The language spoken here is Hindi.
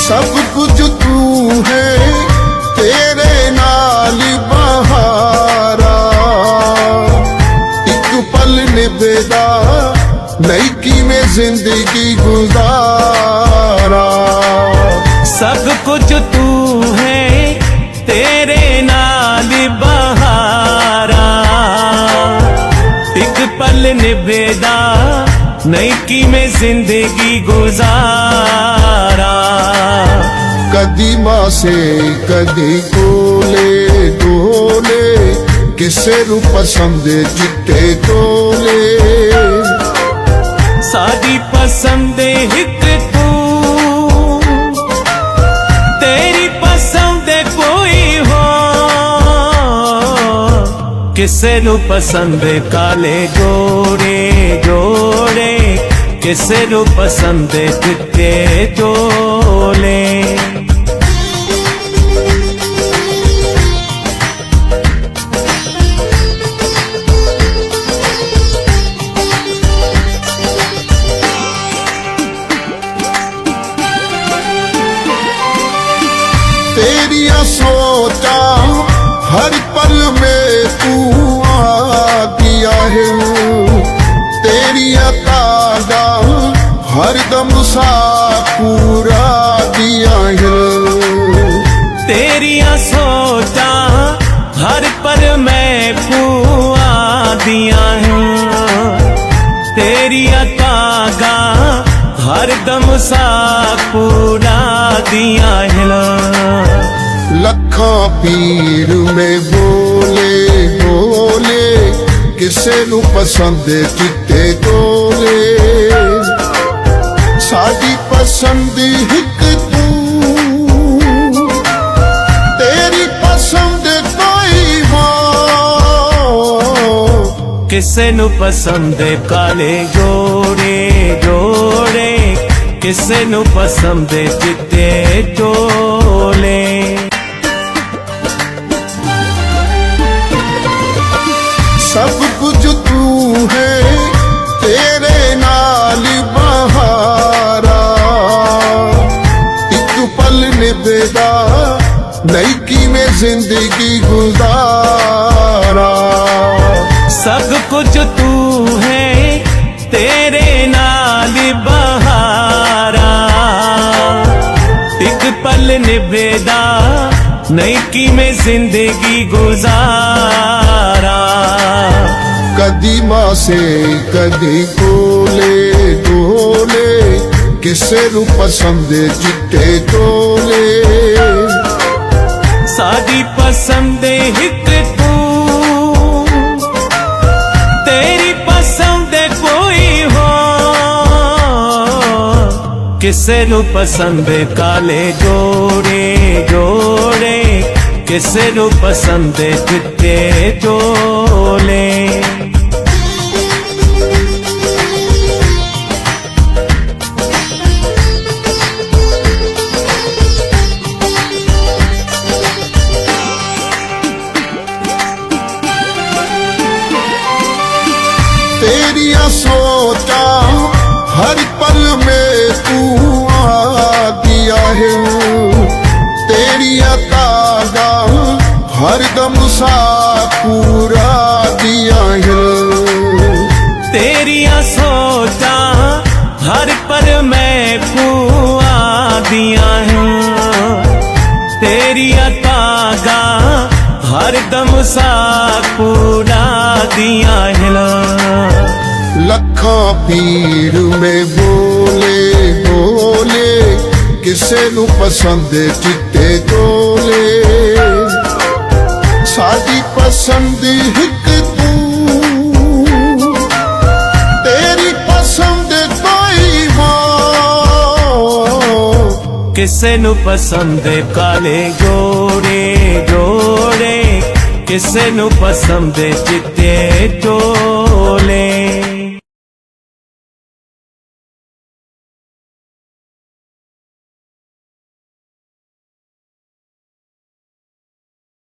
सब कुछ तू है तेरे नाल बहारा, एक पल निभदा नहीं कि मैं जिंदगी गुजारा। सब कुछ तू है तेरे नाल बहारा, एक पल निभदा नहीं कि मैं जिंदगी गुजारा। कदी मां से कदी कोले डोले, किसे रू पसंद चिट्टे तोले। साडी पसंद हिक तू, तेरी पसंद कोई हो। किसे रू पसंद काले गोरे जोड़े, किसे रू पसंद चिट्टे चोले। तेरिया सोचा हर पल में तू आदिया है, तेरिया तादा हर दम सा पूरा दिया है। तेरिया सोचा हर पल में पूरा दिया है, तेरिया तागा हर दम सा पूरा दिया है। लखा पीर में बोले बोले, किसे नू पसंद चिट्टे तोले। साडी पसंद हिक तू, तेरी पसंद कोई हो। किसे नू पसंद काले गोरे जोड़े, किसे नू पसंद चिट्टे चोले। सब कुछ तू है तेरे नाल बहारा, एक पल निभदा नहीं कि मैं जिंदगी गुजारा। सब कुछ तू है तेरे नाल बहारा, एक पल निभदा नहीं कि मैं जिंदगी गुजारा। कदी मां से कदी कोले डोले, किसे रू पसंद चिट्टे तोले। साडी पसंद हिक तू, तेरी पसंद कोई हो। किसे नू पसंद काले गोरे जोड़े, किसे नू पसंद चिट्टे चोले। तेरिया सोचा हर पल में तू आदिया है, तेरिया तागा हर दम सा पूरा दिया है। तेरिया सोचा हर पल में पूरा दिया है, तेरिया तागा हर दम सा पूरा दिया है। लखा पीर में बोले बोले, किसे नू पसंद चिट्टे तोले। साडी पसंद हिक तू, तेरी पसंद कोई हो। किसे नू पसंद काले गोरे जोड़े, किसे नू पसंद चिट्टे चोले।